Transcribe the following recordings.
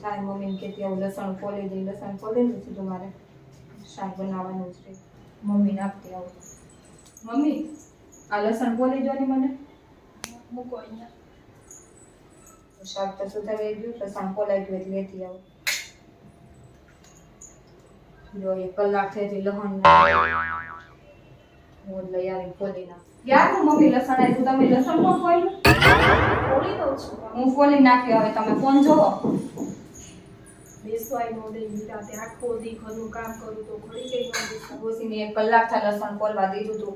થાય મમ્મીને કહેતી આવું લસણ ફોલી દઈ લસણ ફોલી દીધું તો મારે શાક બનાવવાનું છે મમ્મી નાખતી આવું મમ્મી આ લસણ ફોલી દો ને મને મૂકો અહીંયા શાક તો સુધારી ગયું લસણ ફોલાઈ ગયું એટલે લેતી આવું જો 1 કલાક થઈ લહણ હું લઈ આવી ફોલી નાખ ક્યારનું મમ્મી લસણ આવ્યું તમે લસણ પણ ફોલ્યું ફોડી દઉં છું હું ફોલી નાખ્યો હવે તમે ફોન જોવો બેસવાય નો દે રાતે આખો દી ઘરનું કામ કરું તો ઘડી કઈ નો દે ઘોસીને 1 કલાક થાય લસણ ફોલવા દીધું તું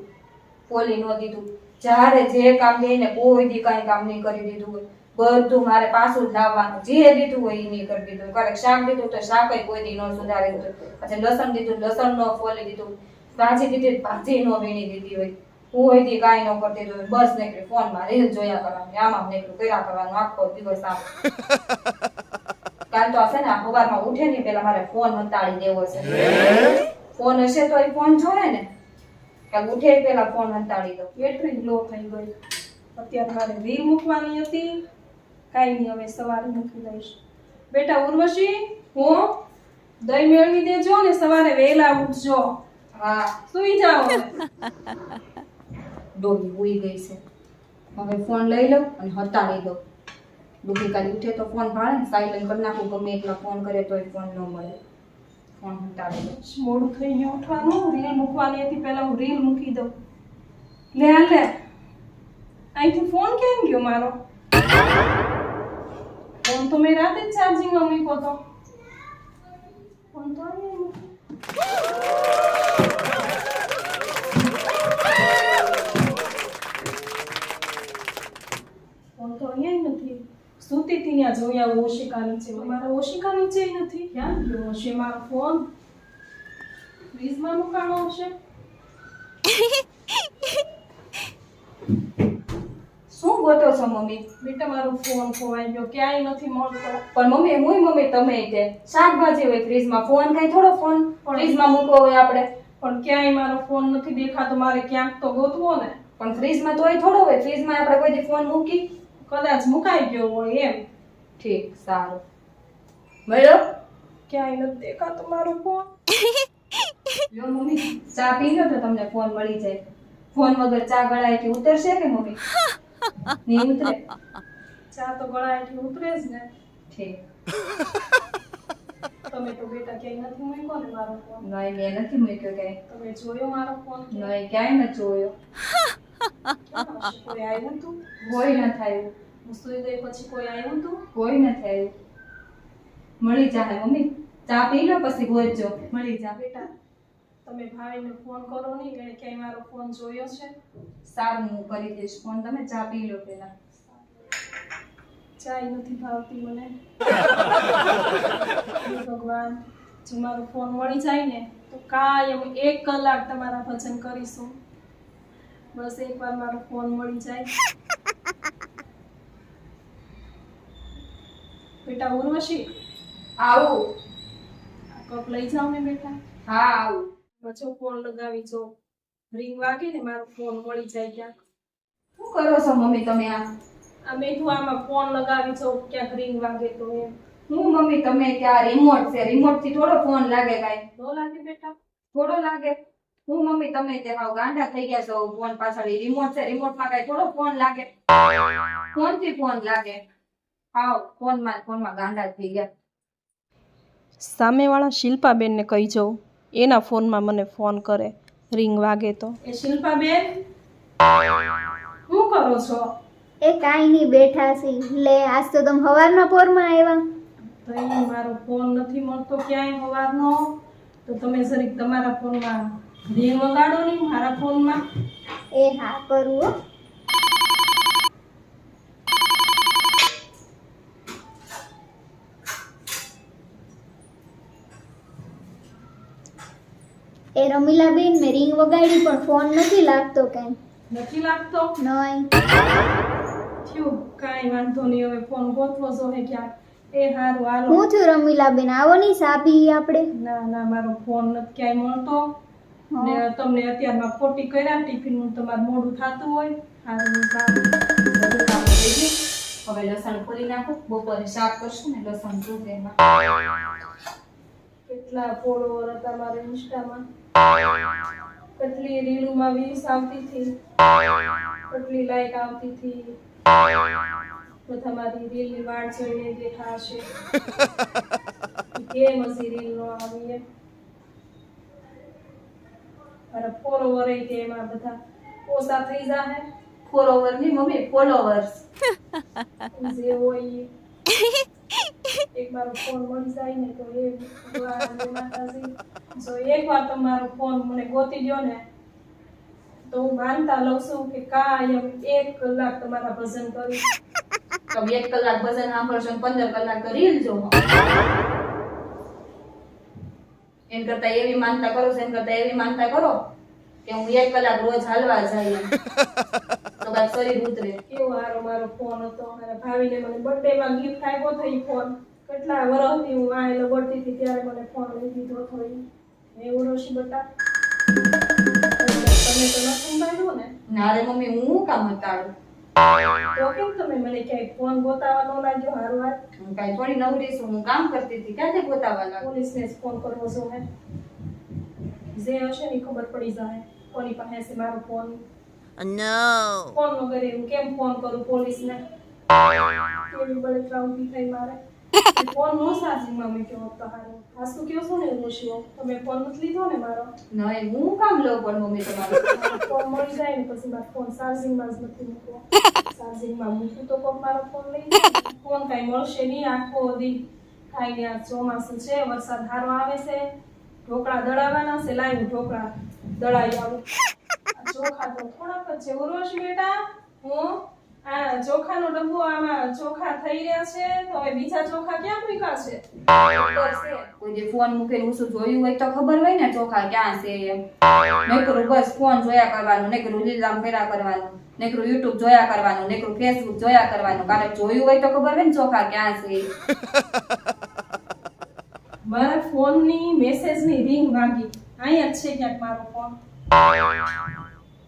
ફોલી ન દીધું જ્યારે જે કામ લઈને કોઈ દી કાંઈ કામ નહીં કરી દીધું હોય બધું મારે પાછું જ લાવવાનું જે દીધું હોય એ નહીં કરી દીધું ક્યારેક શાક દીધું તો શાક કોઈ દી ન સુધારી દીધું પછી લસણ દીધું લસણ ન ફોલી દીધું ભાજી દીધી ભાજી ન વીણી દીધી હોય કોઈ દી કાંઈ ન કરતી હોય બસ નીકળી ફોનમાં રીલ જોયા કરવાની આમાં નીકળ્યું કર્યા કરવાનું આખો દિવસ આમ કાલ તો હશે ને સવારમાં ઉઠે ને પેલા મારે ફોન હંતાડી દેવો છે ફોન હશે તો એ ફોન જોવે ને કાલ ઉઠે પેલા ફોન હંતાડી દો બેટરી લો થઈ ગઈ અત્યારે મારે રીલ મૂકવાની હતી કાંઈ નહીં હવે સવારે મૂકી દઈશ બેટા ઉર્વશી હું દહીં મેળવી દેજો ને સવારે વહેલા ઉઠજો હા સુઈ જાઓ ડોહી ઉઈ ગઈ છે હવે ફોન લઈ લઉં અને હતાડી દઉં ડોહી કાલે ઉઠે તો ફોન ભાળે ને સાયલેન્ટ કરી નાખું ગમે એટલા ફોન કરે તોય ફોન ન મળે ફોન હટાડી દઉં મોડું થઈ ગયું ઉઠવાનું રીલ મૂકવાની હતી પહેલા હું રીલ મૂકી દઉં લે આ લે અહીંથી ફોન કેમ ગયો મારો ફોન તો મેં રાતે જ ચાર્જિંગમાં મૂક્યો તો ફોન તો અહીંયા મૂક્યો ફોન તો અહીંયા નથી સૂતી હતી ત્યાં જોયા ઓશિકા નીચે મારા ઓશિકા નીચે નથી ક્યાં ગયો હશે મારો ફોન ફ્રીજમાં મુકાણો હશે શું ગોતો છો મમ્મી બેટા મારો ફોન ખોવાઈ ગયો ક્યાંય નથી મળતો પણ મમ્મી તમે તે શાકભાજી હોય ફ્રીજમાં ફોન કઈ થોડો ફોન ફ્રીજમાં મૂકવો હોય આપણે પણ ક્યાંય મારો ફોન નથી દેખાતો મારે ક્યાંક તો ગોતવો ને પણ ફ્રીજમાં તોય થોડો હોય ફ્રીજમાં આપણે કોઈ દી ફોન મૂકી કદાચ મુકાઈ ગયો હોય એમ ઠીક સારું મળ્યો ક્યાંય નથી દેખાતો મારો ફોન લો મમ્મી ચા પી લો તો તમને ફોન મળી જાય ફોન વગર ચા ગળાયથી ઉતરશે કે મમ્મી નહીં ઉતરે ચા તો ગળાએથી ઉતરે જ ને ઠીક તમે તો બેટા ક્યાંય નથી મૂક્યો ને મારો ફોન નહીં મેં નથી મૂક્યો ક્યાંય તમે જોયો મારો ફોન નહીં ક્યાંય નથી જોયો કોઈ આવ્યું તું કોઈ ન થાય હું સુઈ ગઈ પછી કોઈ આવ્યું તું કોઈ ન થાય મળી જાય મમ્મી ચા પી લો પછી ગોતજો મળી જા બેટા તમે ભાઈને ફોન કરો નહીં એને ક્યાંય મારો ફોન જોયો છે સારું હું કરી દઈશ ફોન તમે ચા પી લો પેલા ચાય નથી ભાવતી મને હે ભગવાન જો મારો ફોન મળી જાય ને તો કાયમ 1 કલાક તમારા ભજન કરીશું બસ એકવાર મારો ફોન મળી જાય બેટા ઉર્વશી આવું આ કપ લઈ જાઓ ને બેટા હા આવું પછી ફોન લગાવી જો રિંગ વાગે ને મારો ફોન મળી જાય ક્યાંક શું કરો છો મમ્મી તમે આ મેં તો આમાં ફોન લગાવી જો ક્યાંક રિંગ વાગે તો એમ હું મમ્મી તમે ત્યાં રિમોટ છે રિમોટ થી થોડો ફોન લાગે કાઈ ન લાગે બેટા થોડો લાગે હું મમ્મી તમે તે હાવ ગાંડા થઈ ગયા છો ફોન પાછળ રિમોટ છે રિમોટ માં કઈ થોડો ફોન લાગે ફોન થી ફોન લાગે હાવ ફોન માં ગાંડા થઈ ગયા સામેવાળા શિલ્પાબેનને કહી જાઉં એના ફોનમાં મને ફોન કરે રિંગ વાગે તો એ શિલ્પાબેન શું કરો છો એ કાંઈ નહીં બેઠા છે લે આજ તો તમે સવારના પોરમાં આવ્યા તો એ મારો ફોન નથી મળતો ક્યાંય સવારનો તો તમે જરીક તમારા ફોનમાં રિંગ વગાડો નહીં મારા ફોનમાં એ હા કરું હો એ રમીલાબેન મેં રિંગ વગાડી પણ ફોન નથી લાગતો કાંઈ નથી લાગતો નહીં થયું કાંઈ વાંધો નહીં હવે ફોન ગોતવો જોઈએ ક્યાંક એ હારું હાલો હું થયું રમીલાબેન આવો નહીં ચા પીએ આપણે ના ના મારો ફોન નથી ક્યાંય મળતો ને તમને અત્યારમાં ખોટી કર્યા ટિફિનનું તમારે મોડું થતું હોય હારું સારું બધું કામ થઈ ગયું હવે લસણ ફોલી નાખું, બપોરે શાક કરશું ને લસણ દૂધ એમાં. કેટલા ફોલોવર હતા મારા ઇન્સ્ટામાં, કેટલી રીલોમાં વ્યૂઝ આવતી હતી, કેટલી લાઈક આવતી હતી. બધા મારી રીલની વાટ જોઈને બેઠા હશે કેમ હજી રીલ નો આવી એમ. મારા ફોલોવર કે એમાં બધા ઓછા થઈ જાય, ફોલોવર ની મમ્મી, ફોલોવર્સ. જે હોય ઈ. એક મારો ફોન મળી જાય ને તો એ ભગવાન માતાજી, જો એકવાર તમારો ફોન મને ગોતી દ્યો ને તો હું માનતા લઉં છું કે કાયમ 1 કલાક તમારા ભજન કરીશ. તમે 1 કલાક ભજન સાંભળશો ને 15 કલાક તો રીલ જોવો. એમ કરતા એવી માનતા કરો છો, એમ કરતા એવી માનતા કરો કે હું 1 કલાક રોજ હાલવા જાય તો કાંઈક શરીર ઉતરે. કેવો હારો મારો ફોન હતો. મારા ભાવીને મને બર્થડે માં ગિફ્ટ આપ્યો હતો ઈ ફોન. કેટલા વર્ષથી હું આ લબડતી હતી ત્યારે મને ફોન લઈ દીધો હતો ઈ. એવું રોશી બટા તમે તો ન સંભાળ્યો ને. ના રે મમ્મી, હું કામ હતાડું. તો કેમ તમે મને ક્યાંય ફોન ગોતાવા ન લાગ્યો? હારું વાત. હું કાંઈ થોડી નવરી છું, હું કામ કરતી હતી. ક્યાંથી ગોતાવા લાગુ? પોલીસને જ ફોન કરવો જોઈએ. જે હશે ને ઈ ખબર પડી જાય કોની પાસે છે મારો ફોન. No. ફોન વગર હું કેમ ફોન કરું પોલીસને? કેવી બળતરા ઊભી થઈ મારે. ફોન નો ચાર્જિંગમાં મૂક્યો હોત તો હારું. હાસુ કહો છો ને રોશીઓ, તમે ફોન નથી લીધો ને મારો? નહીં, હું કામ લઉં પણ મમ્મી તમારો. ફોન મળી જાય ને પછી મારો ફોન ચાર્જિંગમાં જ નથી મૂકવો. ચાર્જિંગમાં મૂકું તો કોક મારો ફોન લઈ જાય. ફોન કાંઈ મળશે નહીં આખો દી. કાંઈ નહીં, આ ચોમાસું છે, વરસાદ સારો આવે છે, ઢોકળા દળાવવાના છે. લાવી ઢોકળા દળાઈ આવું. આ ચોખા તો થોડાક જ છે. ઉર્વશી બેટા, હું આ ચોખાનો ડબ્બો આમાં ચોખા થઈ રહ્યા છે તો હવે બીજા ચોખા ક્યાં મૂક્યા છે? કોઈ જે ફોન મૂકીને ઊંચું જોયું હોય તો ખબર હોય ને ચોખા ક્યાં છે એમ. નકરું બસ ફોન જોયા કરવાનું, નકરું લીલામ કર્યા કરવાનું, નકરું યુટ્યુબ જોયા કરવાનું, નકરું ફેસબુક જોયા કરવાનું. કારણ જોયું હોય તો ખબર હોય ને ચોખા ક્યાં છે. મારા ફોનની મેસેજની રિંગ વાગી. અહીંયા જ છે ક્યાંક મારો ફોન.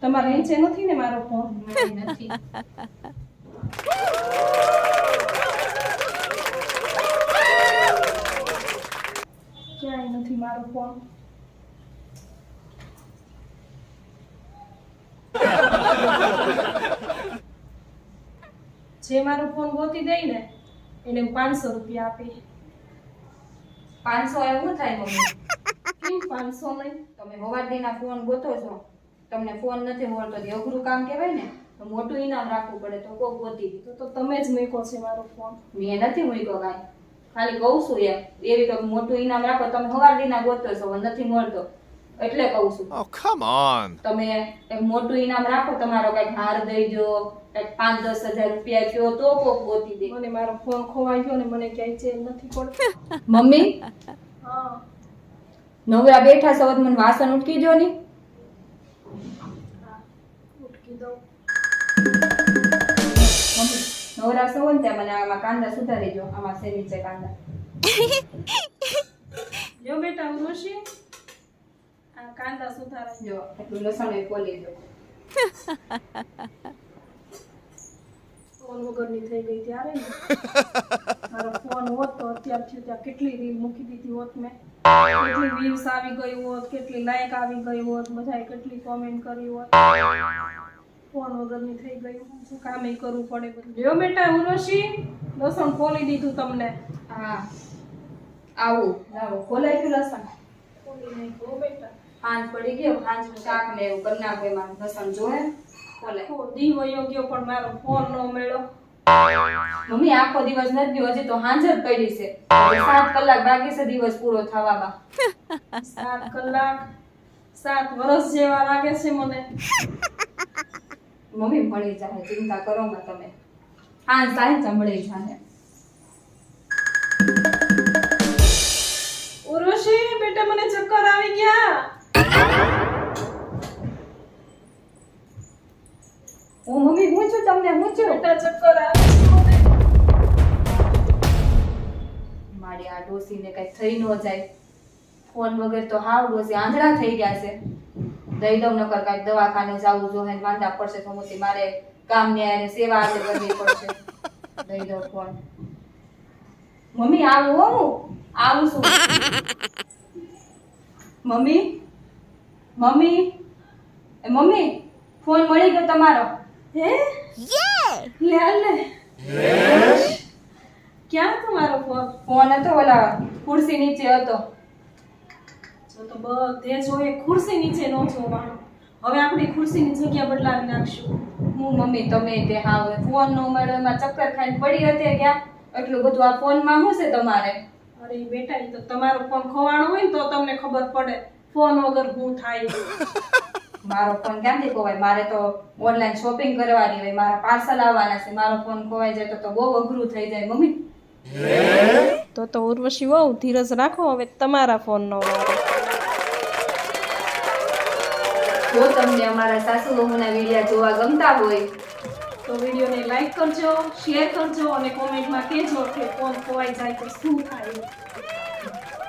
તમારે નીચે નથી ને મારો ફોન? નહીં, નથી. ક્યાંય નથી મારો ફોન. જે મારો ફોન ગોતી દઈ ને એને હું 500 રૂપિયા આપી. 500 એવું થાય મમ્મી? કેમ 500 નહીં? તમે હવારદીના ફોન ગોતો છો, તમને ફોન નથી મળતો, તે અઘરું કામ કહેવાય ને, તો મોટું ઇનામ રાખવું પડે તો કોક ગોતી દે. તો તમે જ મૂક્યો છે મારો ફોન. મેં નથી મૂક્યો કાંઈ, ખાલી કહું છું એમ. એવી તો મોટું ઇનામ રાખો. તમે હવારદીના ગોતો છો, નથી મળતો એટલે કહું છું. Oh, come on. તમે એક મોટું ઇનામ રાખો, તમારો કઈક હાર દઈ દો, કઈક 5-10 હજાર રૂપિયા કયો તો કોક ગોતી દે. મને મારો ફોન ખોવાઈ ગયો ને મને ક્યાંય ચેન નથી પડતો. મમ્મી, હા, નવરા બેઠા છો, મને વાસણ ઉટકી જો ની. હા, ઉટકી દઉં. મમ્મી, નવરા છો ને ત્યાં મને આમાં કાંદા સુધારી જો, આમાં છે નીચે કાંદા. લ્યો બેટા ઉર્વશી, આ કાંદા સુધારાઈ. જો એટલું લસણ એ ફોલી દો. ફોન વગરની થઈ ગઈ ત્યારે ને. મારો ફોન હોત તો અત્યારથી ત્યાં કેટલી રીલ મૂકી દીધી હોત મેં. કેટલી વ્યૂઝ આવી ગઈ હોત, કેટલી લાઈક આવી ગઈ હોત, બધાએ કેટલી કોમેન્ટ કરી હોત. ફોન વગરની થઈ ગયું, શું કામે કરવું પડે બધું. લ્યો બેટા ઉર્વશી, લસણ ફોલી દીધું તમને. હા, આવું લાવો, ખોલાઈ ગયું લસણ. ફોલી નાખ્યું બેટા. પાંચ પડી ગયો, પાંચ શાક ને એવું કરી નાખો, એમાં લસણ જોવે ખોલાય. આખો દી વયો ગયો પણ મારો ફોન ન મળ્યો. મમ્મી આખો દિવસ નથી ગયો, હજી તો હાંજ જ પડી છે. હજી 7 કલાક બાકી છે દિવસ પૂરો થવામાં. 7 કલાક, 7 વર્ષ જેવા લાગે છે મને. મમ્મી મળી જાય, ચિંતા કરો માં તમે. હાંજ થાય મળી જાય. ઉર્વશી બેટા મને ચક્કર આવી ગયા. હું મમ્મી હું છું, તમને હું છું. બેટા ચક્કર આવી ગયા મને. મારી આ ડોસીને કઈ થઈ ન જાય. ફોન વગર તો હાવ ડોસી આંધળા થઈ ગયા છે. દઈ દઉં નકર કાંઈક દવાખાને જવું જોઈએ, માંદા પડશે તો મોટી મારે કામ ને સેવા કરવી પડશે. દઈ દો ફોન. મમ્મી આવું હો, હું આવું છું. મમ્મી મમ્મી એ મમ્મી ફોન મળી ગયો તમારો. હે લે હાલ લે ક્યાં તમારો ફોન? ફોન હતો ઓલા ખુરશી નીચે હતો. જો તો બધે જોઈએ ખુરશી નીચે નો જોવાનો. હવે આપણે ખુરશીની જગ્યા બદલાવી નાખશું. હું મમ્મી તમે તે હાવ ફોન નો મળ્યો એમાં ચક્કર ખાઈને પડી હતી ક્યાં એટલું બધું આ ફોનમાં શું છે તમારે? અરે બેટા ઈ તો તમારો ફોન ખોવાણો હોય ને તો તમને ખબર પડે ફોન વગર શું થાય. મારો ફોન ક્યાંથી ખોવાય? મારે તો ઓનલાઈન શોપિંગ કરવાની હોય, મારા પાર્સલ આવવાના છે. મારો ફોન ખોવાઈ જાય તો બહુ અઘરું થઈ જાય મમ્મી. તો ઉર્વશી વહુ ધીરજ રાખો, હવે તમારા ફોનનો વારો. જો તમને અમારા સાસુ વહુના વિડિયા જોવા ગમતા હોય તો વિડીયોને લાઈક કરજો, શેર કરજો અને કોમેન્ટમાં કહેજો કે ફોન ખોવાઈ જાય તો શું થાય.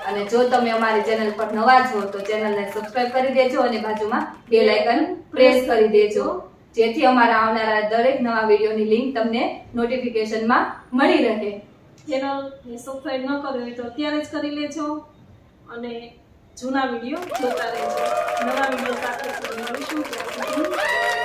અને જો તમે અમારી ચેનલ પર નવા છો તો ચેનલને સબસ્ક્રાઇબ કરી દેજો અને બાજુમાં બેલ આઇકન પ્રેસ કરી દેજો જેથી અમારા આવનારા દરેક નવા વિડીયોની લિંક તમને નોટિફિકેશનમાં મળી રહે. ચેનલને સબસ્ક્રાઇબ ન કરી હોય તો અત્યારે જ કરી લેજો અને જૂના વિડીયો જોતા રહેજો. નવા વિડીયો સાથે મળીશું. ત્યાં સુધી